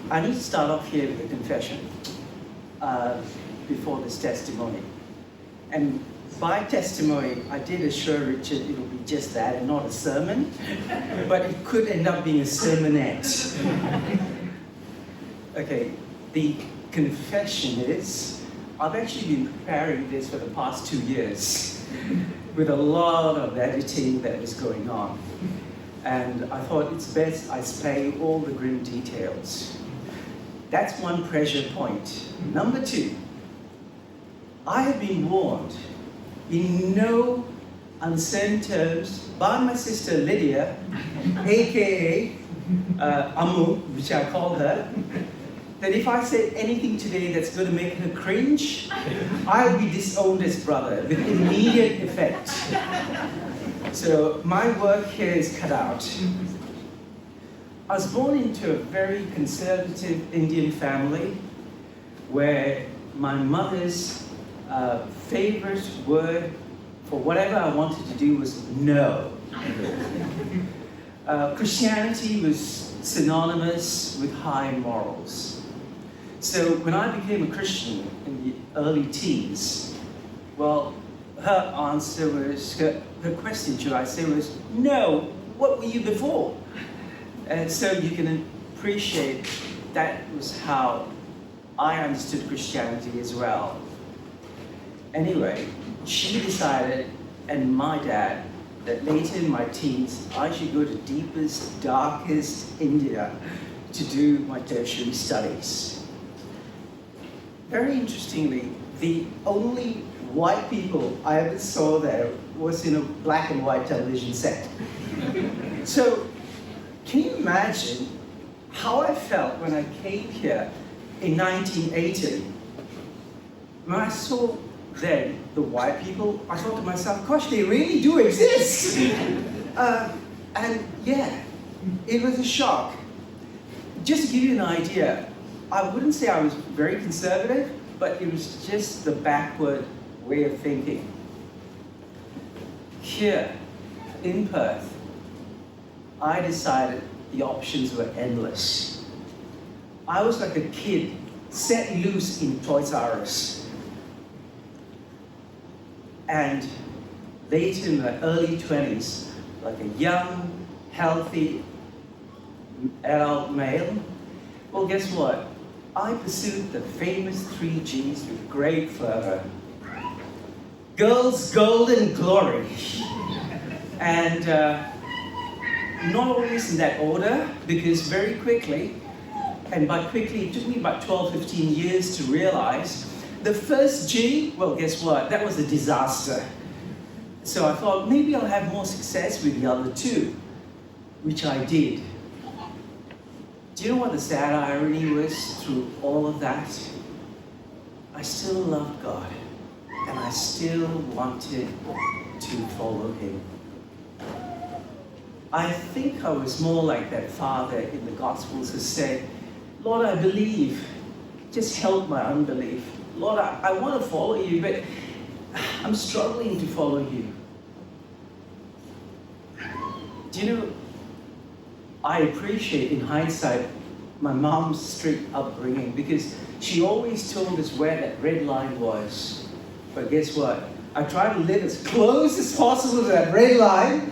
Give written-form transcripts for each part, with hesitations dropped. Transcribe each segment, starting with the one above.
I need to start off here with a confession before this testimony. And by testimony, I did assure Richard it would be just that and not a sermon, but it could end up being a sermonette. Okay, the confession is, I've actually been preparing this for the past 2 years with a lot of editing that was going on. And I thought it's best I spare you all the grim details. That's one pressure point. Number 2, I have been warned in no uncertain terms by my sister Lydia, aka Amu, which I call her, that if I say anything today that's going to make her cringe, I'll be disowned as brother with immediate effect. So my work here is cut out. I was born into a very conservative Indian family where my mother's favorite word for whatever I wanted to do was no. Christianity was synonymous with high morals. So when I became a Christian in the early teens, well, her answer was, her question, should I say, was, no, what were you before? And so you can appreciate that was how I understood Christianity as well. Anyway, she decided, and my dad, that later in my teens, I should go to deepest, darkest India to do my tertiary studies. Very interestingly, the only white people I ever saw there was in a black and white television set. So, can you imagine how I felt when I came here in 1980? When I saw then the white people, I thought to myself, gosh, they really do exist. And yeah, it was a shock. Just to give you an idea, I wouldn't say I was very conservative, but it was just the backward way of thinking. Here in Perth, I decided the options were endless. I was like a kid set loose in Toys R Us. And late in the early 20s, like a young, healthy adult male, well, guess what? I pursued the famous 3 Gs with great fervor. Girls, gold, and glory. And not always in that order, because very quickly, and by quickly, it took me about 12, 15 years to realize, the first G, well, guess what? That was a disaster. So I thought, maybe I'll have more success with the other 2, which I did. Do you know what the sad irony was through all of that? I still loved God, and I still wanted to follow Him. I think I was more like that father in the Gospels who said, Lord, I believe, just help my unbelief. Lord, I want to follow you, but I'm struggling to follow you. Do you know, I appreciate, in hindsight, my mom's strict upbringing, because she always told us where that red line was. But guess what? I tried to live as close as possible to that red line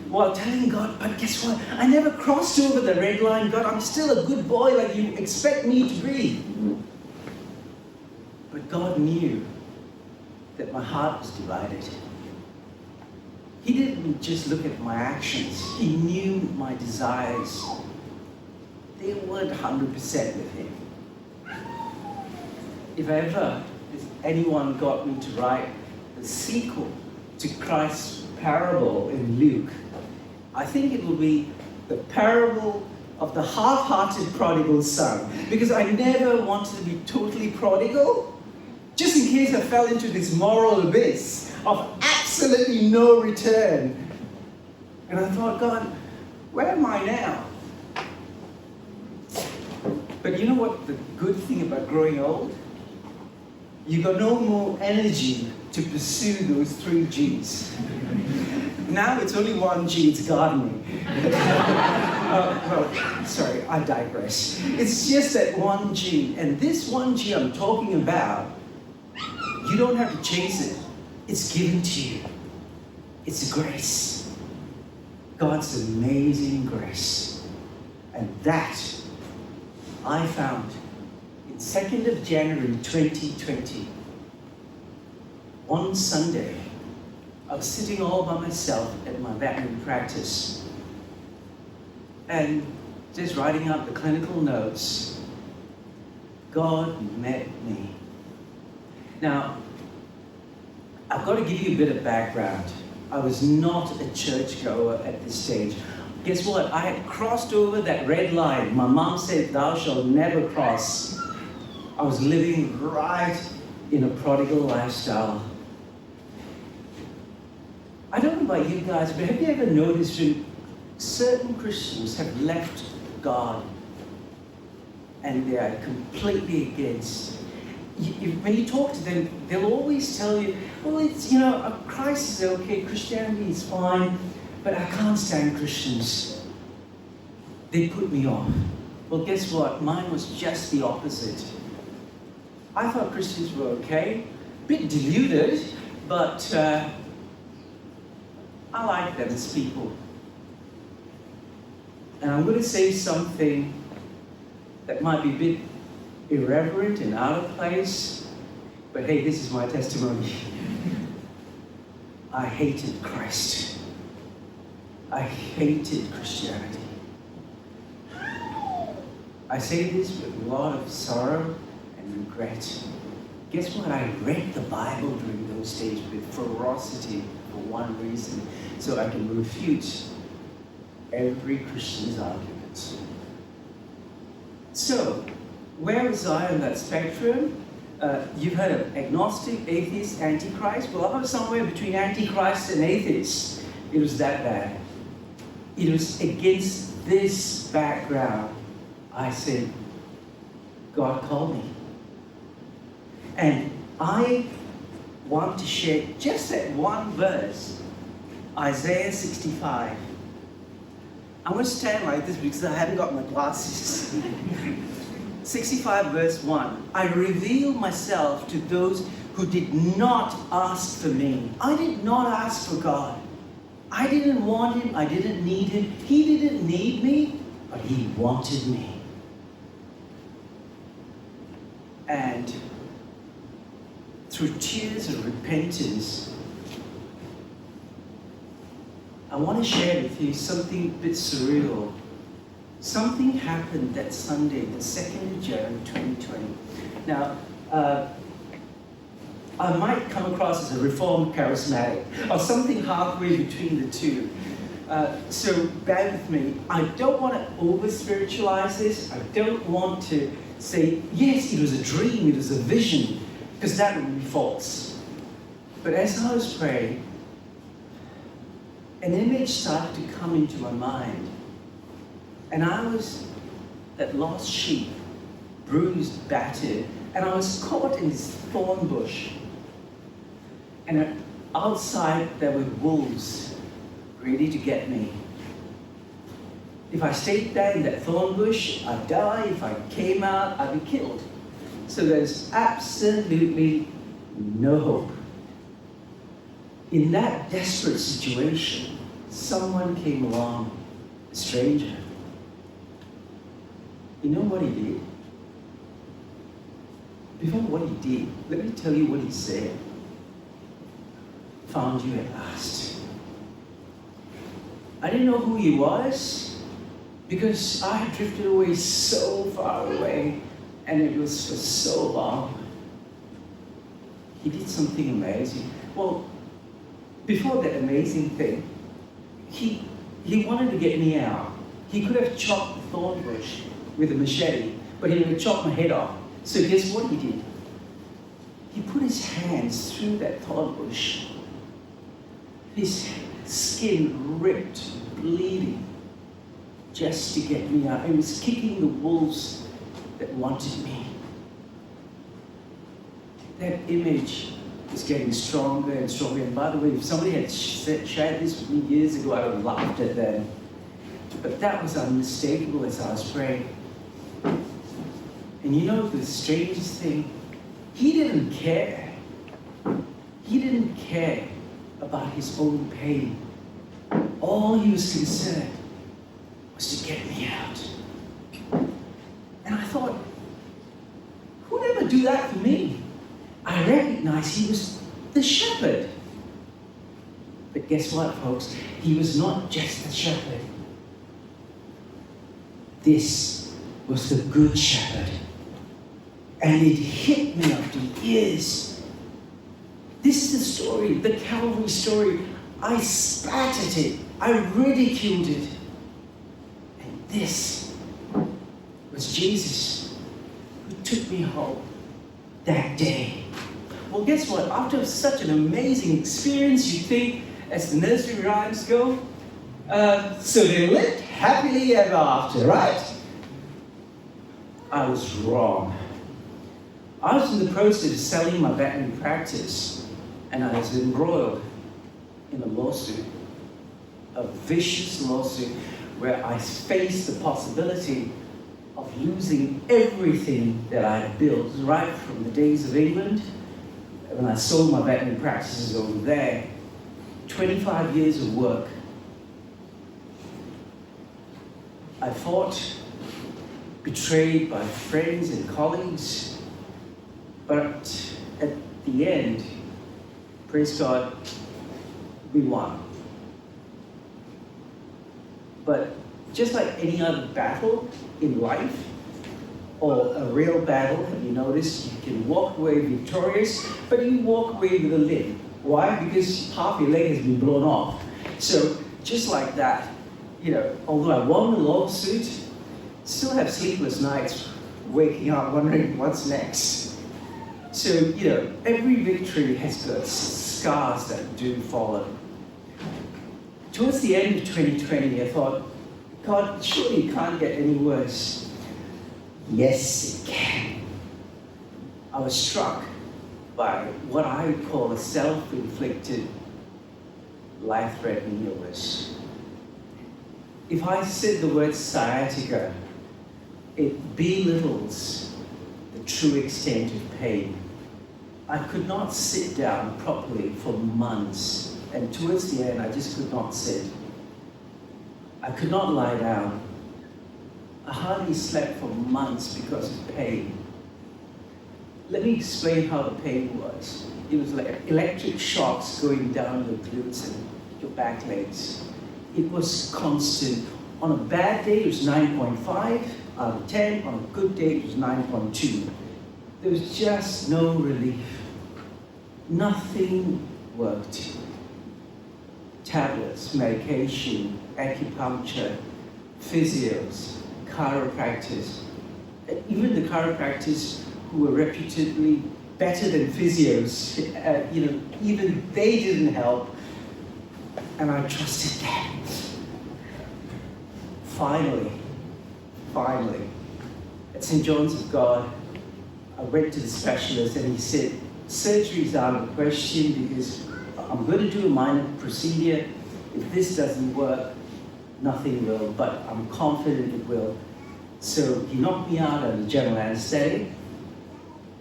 while telling God, but guess what? I never crossed over the red line. God, I'm still a good boy like you expect me to be. But God knew that my heart was divided. He didn't just look at my actions. He knew my desires. They weren't 100% with Him. If anyone got me to write the sequel to Christ's parable in Luke, I think it will be the parable of the half-hearted prodigal son. Because I never wanted to be totally prodigal, just in case I fell into this moral abyss of absolutely no return. And I thought, God, where am I now? But you know what the good thing about growing old? You got no more energy to pursue those 3 Gs. Now it's only 1 G, it's gardening. Sorry, I digress. It's just that one G, and this one G I'm talking about, you don't have to chase it. It's given to you. It's grace. God's amazing grace. And that I found in 2nd of January 2020. One Sunday, I was sitting all by myself at my veterinary practice and just writing up the clinical notes. God met me. Now, I've got to give you a bit of background. I was not a churchgoer at this stage. Guess what? I had crossed over that red line. My mom said, "Thou shalt never cross." I was living right in a prodigal lifestyle. I don't know about you guys, but have you ever noticed when certain Christians have left God and they are completely against? When you talk to them, they'll always tell you, well, it's, Christ is okay, Christianity is fine, but I can't stand Christians. They put me off. Well, guess what? Mine was just the opposite. I thought Christians were okay, a bit deluded, but I like them as people. And I'm going to say something that might be a bit irreverent and out of place, but hey, this is my testimony. I hated Christ. I hated Christianity. I say this with a lot of sorrow and regret. Guess what? I read the Bible during those days with ferocity for one reason, so I can refute every Christian's argument. So, where was I on that spectrum? You've heard of agnostic, atheist, antichrist. Well, I was somewhere between antichrist and atheist. It was that bad. It was against this background I said, God called me. And I want to share just that one verse, Isaiah 65. I'm going to stand like this because I haven't got my glasses. 65 verse 1. I reveal myself to those who did not ask for me. I did not ask for God. I didn't want him. I didn't need him. He didn't need me, but he wanted me. And through tears of repentance, I want to share with you something a bit surreal. Something happened that Sunday, the 2nd of January 2020. Now, I might come across as a reformed charismatic or something halfway between the two. So bear with me. I don't want to over-spiritualize this. I don't want to say, yes, it was a dream, it was a vision, because that would be false. But as I was praying, an image started to come into my mind. And I was that lost sheep, bruised, battered, and I was caught in this thorn bush. And outside there were wolves ready to get me. If I stayed there in that thorn bush, I'd die. If I came out, I'd be killed. So there's absolutely no hope. In that desperate situation, someone came along, a stranger. You know what he did? Before what he did, let me tell you what he said. Found you at last. I didn't know who he was because I had drifted away so far away and it was for so long. He did something amazing. Well, before that amazing thing, he wanted to get me out. He could have chopped the thorn bush with a machete, but he would have chopped my head off. So guess what he did? He put his hands through that thorn bush. His skin ripped, bleeding, just to get me out. He was kicking the wolves that wanted me. That image is getting stronger and stronger. And by the way, if somebody had shared this with me years ago, I would have laughed at them. But that was unmistakable as I was praying. And you know the strangest thing? He didn't care. He didn't care about his own pain. All he was concerned was to get me out. And I thought, who'd ever do that for me? I recognized he was the shepherd. But guess what, folks? He was not just the shepherd. This was the good shepherd. And it hit me up the ears. This is the story, the Calvary story. I spat at it. I ridiculed it. And this was Jesus who took me home that day. Well, guess what? After such an amazing experience, you think, as the nursery rhymes go, so they lived happily ever after, right? I was wrong. I was in the process of selling my veterinary practice, and I was embroiled in a lawsuit, a vicious lawsuit, where I faced the possibility of losing everything that I had built, right from the days of England, when I sold my veterinary practices over there. 25 years of work. I fought, betrayed by friends and colleagues, but at the end, praise God, we won. But just like any other battle in life, or a real battle, have you noticed, you can walk away victorious, but you walk away with a limp. Why? Because half your leg has been blown off. So just like that, although I won the lawsuit, still have sleepless nights, waking up wondering what's next. So, every victory has got scars that do follow. Towards the end of 2020, I thought, God, surely it can't get any worse. Yes, it can. I was struck by what I call a self-inflicted, life-threatening illness. If I said the word sciatica, it belittles the true extent of pain. I could not sit down properly for months, and towards the end, I just could not sit. I could not lie down. I hardly slept for months because of pain. Let me explain how the pain was. It was like electric shocks going down your glutes and your back legs. It was constant. On a bad day, it was 9.5 out of 10. On a good day, it was 9.2. There was just no relief. Nothing worked. Tablets, medication, acupuncture, physios, chiropractors. Even the chiropractors who were reputedly better than physios, even they didn't help. And I trusted them. Finally, at St. John's of God, I went to the specialist and he said, surgery's out of the question because I'm going to do a minor procedure. If this doesn't work, nothing will, but I'm confident it will. So he knocked me out under general anesthetic,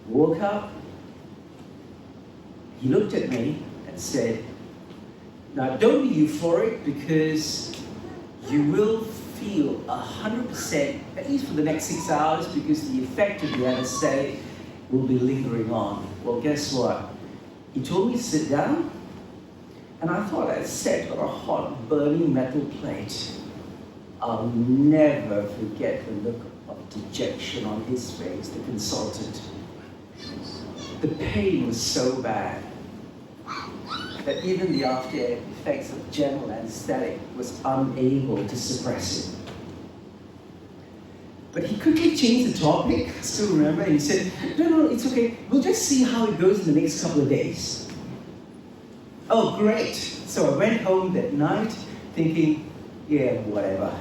woke up, he looked at me and said, now don't be euphoric because you will feel 100%, at least for the next 6 hours, because the effect of the anesthetic will be lingering on. Well, guess what? He told me to sit down, and I thought I sat on a hot, burning metal plate. I'll never forget the look of dejection on his face, the consultant. The pain was so bad that even the after effects of general anesthetic was unable to suppress it. But he quickly changed the topic, I still remember, and he said, no, it's okay, we'll just see how it goes in the next couple of days. Oh, great. So I went home that night thinking, yeah, whatever.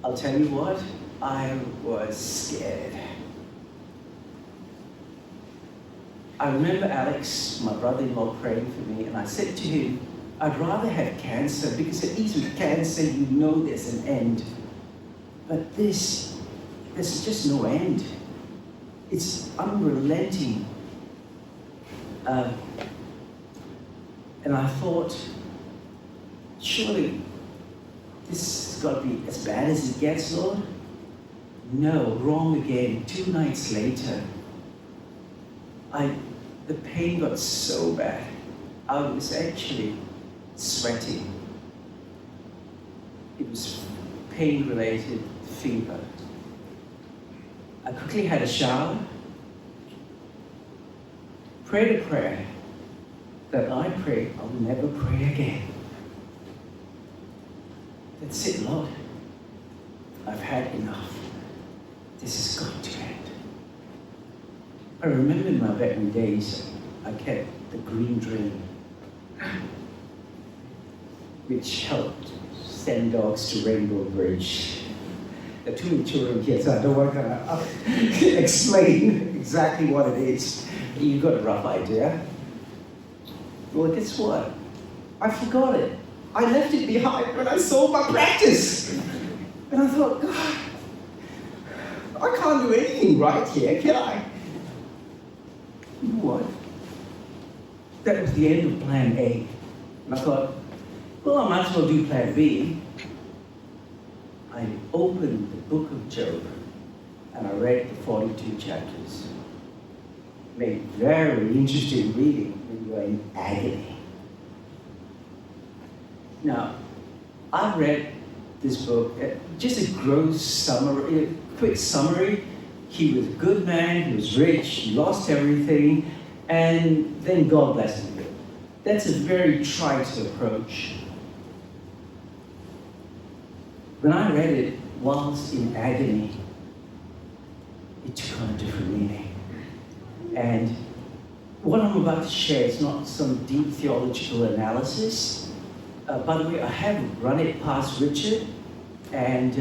I'll tell you what, I was scared. I remember Alex, my brother-in-law, praying for me, and I said to him, I'd rather have cancer, because at least with cancer you know there's an end. But there's just no end. It's unrelenting. And I thought, surely this has got to be as bad as it gets, Lord? No, wrong again. 2 nights later, the pain got so bad. I was actually sweating. It was pain-related fever. I quickly had a shower, prayed a prayer that I pray I'll never pray again. That's it, Lord. I've had enough. This has got to end. I remember in my veteran days, I kept the green drain, which helped send dogs to Rainbow Bridge. There are too many children here, so I don't want to explain exactly what it is. You got a rough idea. Well, guess what? I forgot it. I left it behind when I sold my practice. And I thought, God, I can't do anything right here, can I? You know what? That was the end of plan A. And I thought, well, I might as well do plan B. I opened the book of Job and I read the 42 chapters. Made very interesting reading when you are in agony. Now, I read this book, just a gross summary, a quick summary. He was a good man, he was rich, he lost everything, and then God blessed him. That's a very trite approach. When I read it whilst in agony, it took on a different meaning. And what I'm about to share is not some deep theological analysis. By the way, I have run it past Richard, and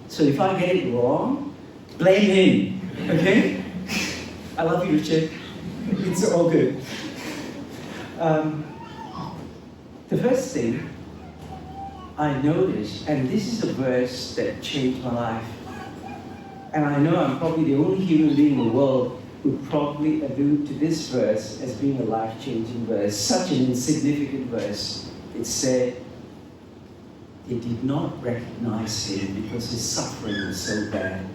so if I get it wrong, blame him, okay? I love you, Richard. It's all good. The first thing I noticed, and this is a verse that changed my life, and I know I'm probably the only human being in the world who probably allude to this verse as being a life-changing verse, such an insignificant verse. It said, they did not recognize him because his suffering was so bad.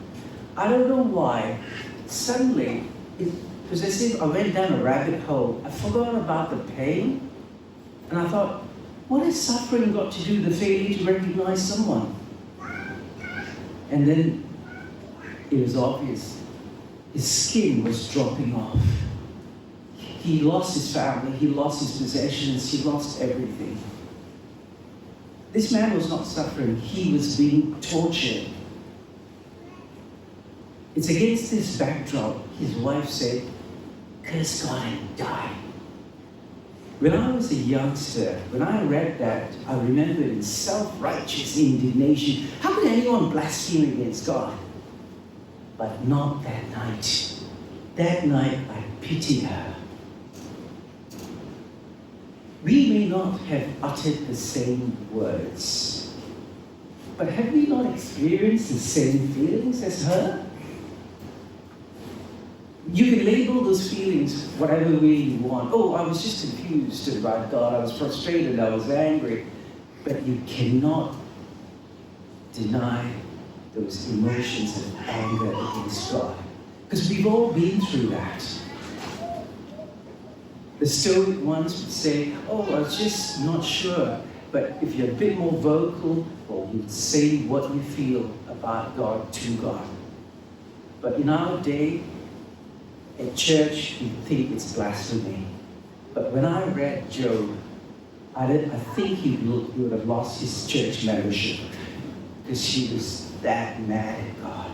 I don't know why. Suddenly, it was as if I went down a rabbit hole. I forgot about the pain, and I thought, what has suffering got to do with the failure to recognize someone? And then it was obvious. His skin was dropping off. He lost his family, he lost his possessions, he lost everything. This man was not suffering, he was being tortured. It's against this backdrop, his wife said, curse God and die. When I was a youngster, when I read that, I remembered in self-righteous indignation, how could anyone blaspheme against God? But not that night. That night, I pitied her. We may not have uttered the same words, but have we not experienced the same feelings as her? You can label those feelings whatever way you want. Oh, I was just confused about God. I was frustrated. I was angry. But you cannot deny those emotions of anger against God. Because we've all been through that. The stoic ones would say, oh, I was just not sure. But if you're a bit more vocal, well, you'd say what you feel about God to God. But in our day, at church, we think it's blasphemy. But when I read Job, I think he would have lost his church membership because she was that mad at God.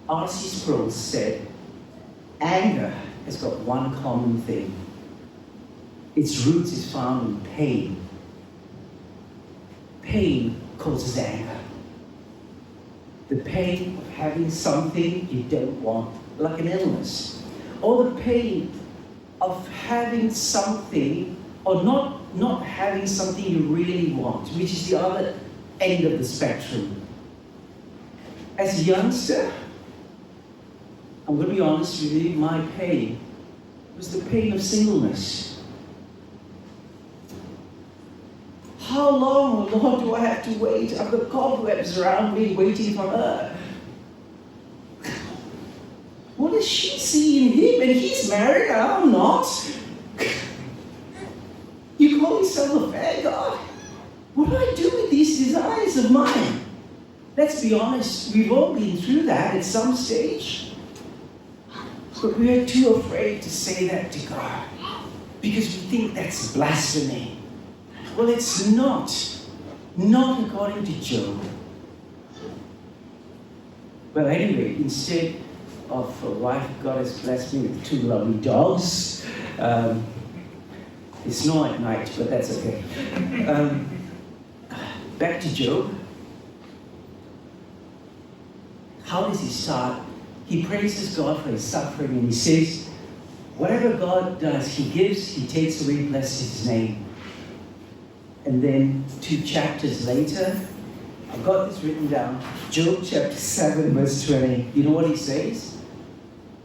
R.C. Sproul said, anger has got one common thing. Its roots is found in pain. Pain causes anger. The pain of having something you don't want, like an illness. Or the pain of having something, or not having something you really want, which is the other end of the spectrum. As a youngster, I'm going to be honest with you, my pain was the pain of singleness. How long, oh Lord, do I have to wait? I've got cobwebs around me waiting for her. What does she see in him? And he's married and I'm not. You call yourself a fair God? What do I do with these desires of mine? Let's be honest, we've all been through that at some stage. But we are too afraid to say that to God because we think that's blasphemy. Well, it's not. Not according to Job. Well, anyway, instead of a wife, God has blessed me with 2 lovely dogs. They snore at night, but that's okay. Back to Job. How does he start? He praises God for his suffering and he says, whatever God does, he gives, he takes away, blesses his name. And then 2 chapters later, I've got this written down, Job chapter 7, verse 20. You know what he says?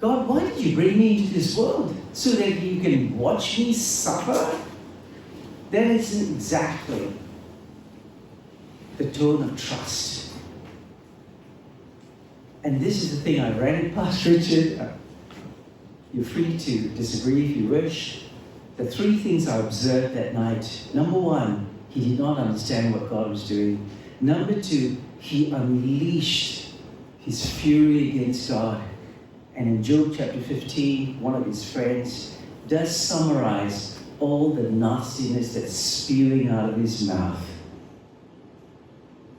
God, why did you bring me into this world? So that you can watch me suffer? That isn't exactly the tone of trust. And this is the thing I ran it past Richard. You're free to disagree if you wish. The 3 things I observed that night. Number 1, he did not understand what God was doing. Number 2, he unleashed his fury against God. And in Job chapter 15, one of his friends does summarize all the nastiness that's spewing out of his mouth.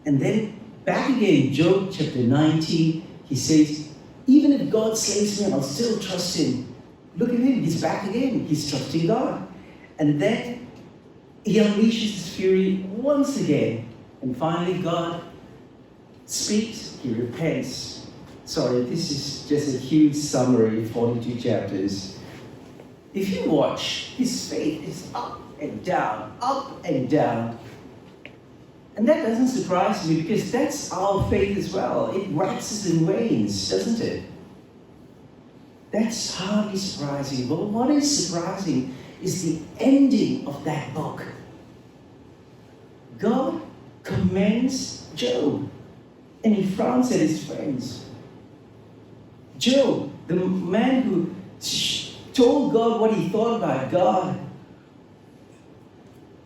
And then back again, Job chapter 19, he says, even if God slays me, I'll still trust him. Look at him, he's back again. He's trusting God. And then he unleashes his fury once again. And finally, God speaks, he repents. Sorry, this is just a huge summary, 42 chapters. If you watch, his faith is up and down, up and down. And that doesn't surprise me because that's our faith as well. It waxes and wanes, doesn't it? That's hardly surprising. But what is surprising is the ending of that book. God commends Job and he frowns at his friends. Job, the man who told God what he thought about God,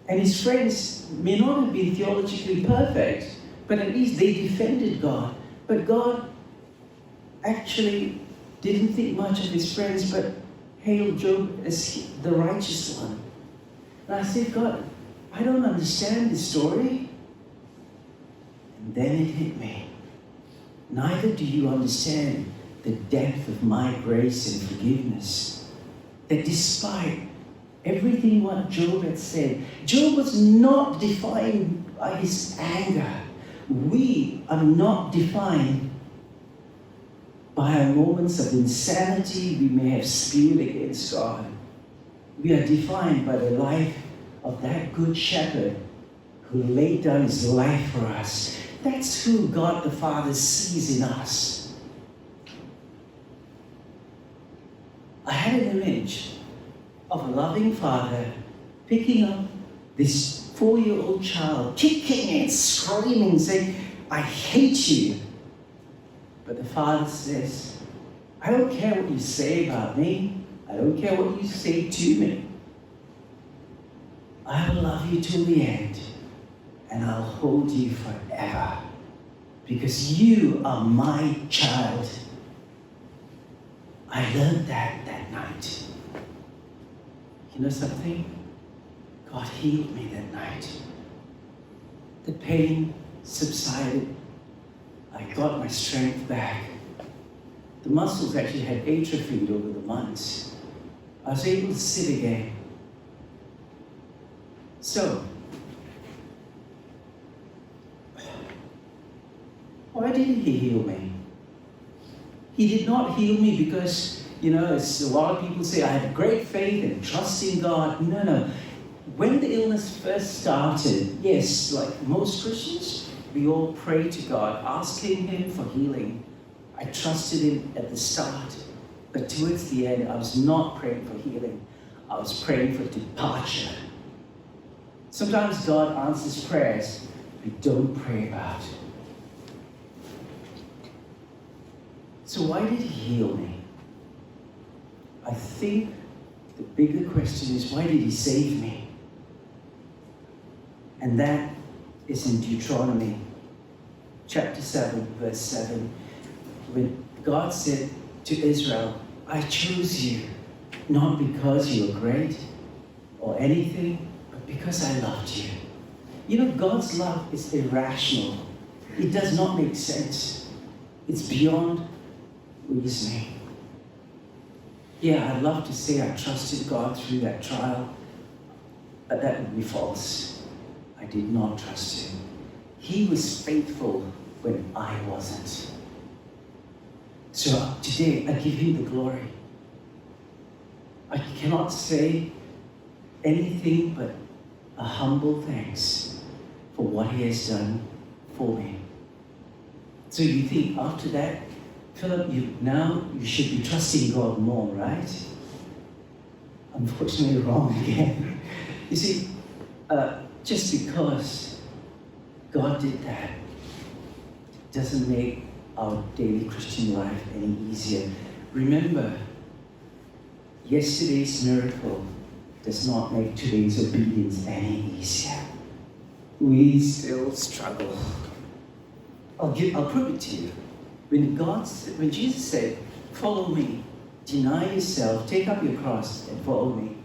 and his friends may not have been theologically perfect, but at least they defended God. But God actually didn't think much of his friends, but hailed Job as the righteous one. And I said, God, I don't understand this story. And then it hit me. Neither do you understand the depth of my grace and forgiveness. That despite everything what Job had said, Job was not defined by his anger. We are not defined by our moments of insanity we may have spewed against God. We are defined by the life of that good shepherd who laid down his life for us. That's who God the Father sees in us. I had an image of a loving father picking up this 4-year-old child, kicking and screaming, saying, I hate you. But the father says, I don't care what you say about me. I don't care what you say to me. I will love you till the end, and I'll hold you forever, because you are my child. I learned that night. You know something? God healed me that night. The pain subsided. I got my strength back. The muscles actually had atrophied over the months. I was able to sit again. So, why didn't he heal me? He did not heal me because as a lot of people say, I have great faith and trust in God. No. When the illness first started, yes, like most Christians, we all pray to God, asking Him for healing. I trusted Him at the start, but towards the end, I was not praying for healing. I was praying for departure. Sometimes God answers prayers we don't pray about. So why did He heal me? I think the bigger question is, why did He save me? And that is in Deuteronomy chapter 7, verse 7, when God said to Israel, I chose you, not because you are great or anything, but because I loved you. God's love is irrational. It does not make sense. It's beyond reasoning. Yeah, I'd love to say I trusted God through that trial, but that would be false. I did not trust Him. He was faithful when I wasn't. So today, I give Him the glory. I cannot say anything but a humble thanks for what He has done for me. So you think after that, Philip, you should be trusting God more, right? Unfortunately, wrong again. You see, just because God did that doesn't make our daily Christian life any easier. Remember, yesterday's miracle does not make today's obedience any easier. We still struggle. I'll prove it to you. When Jesus said, follow me, deny yourself, take up your cross and follow me,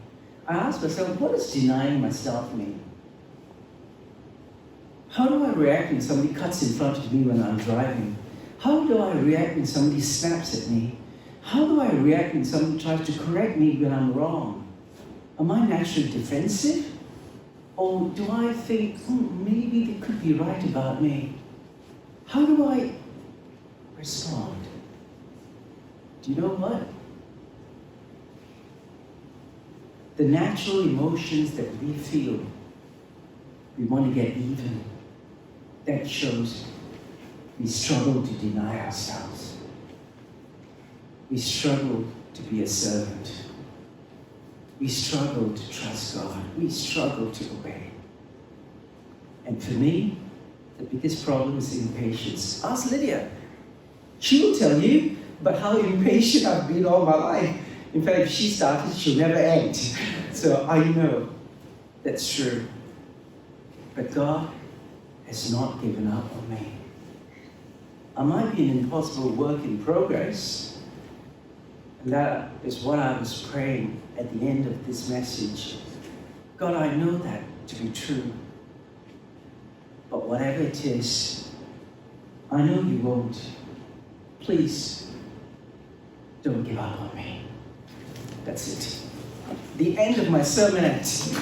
I asked myself, what does denying myself mean? How do I react when somebody cuts in front of me when I'm driving? How do I react when somebody snaps at me? How do I react when somebody tries to correct me when I'm wrong? Am I naturally defensive? Or do I think, maybe they could be right about me? How do I respond? Do you know what? The natural emotions that we feel, we want to get even. That shows we struggle to deny ourselves. We struggle to be a servant. We struggle to trust God. We struggle to obey. And for me, the biggest problem is impatience. Ask Lydia. She will tell you about how impatient I've been all my life. In fact, if she started, she'll never end. So I know that's true. But God has not given up on me. I might be an impossible work in progress. And that is what I was praying at the end of this message. God, I know that to be true. But whatever it is, I know you won't. Please, don't give up on me. That's it. The end of my sermonette.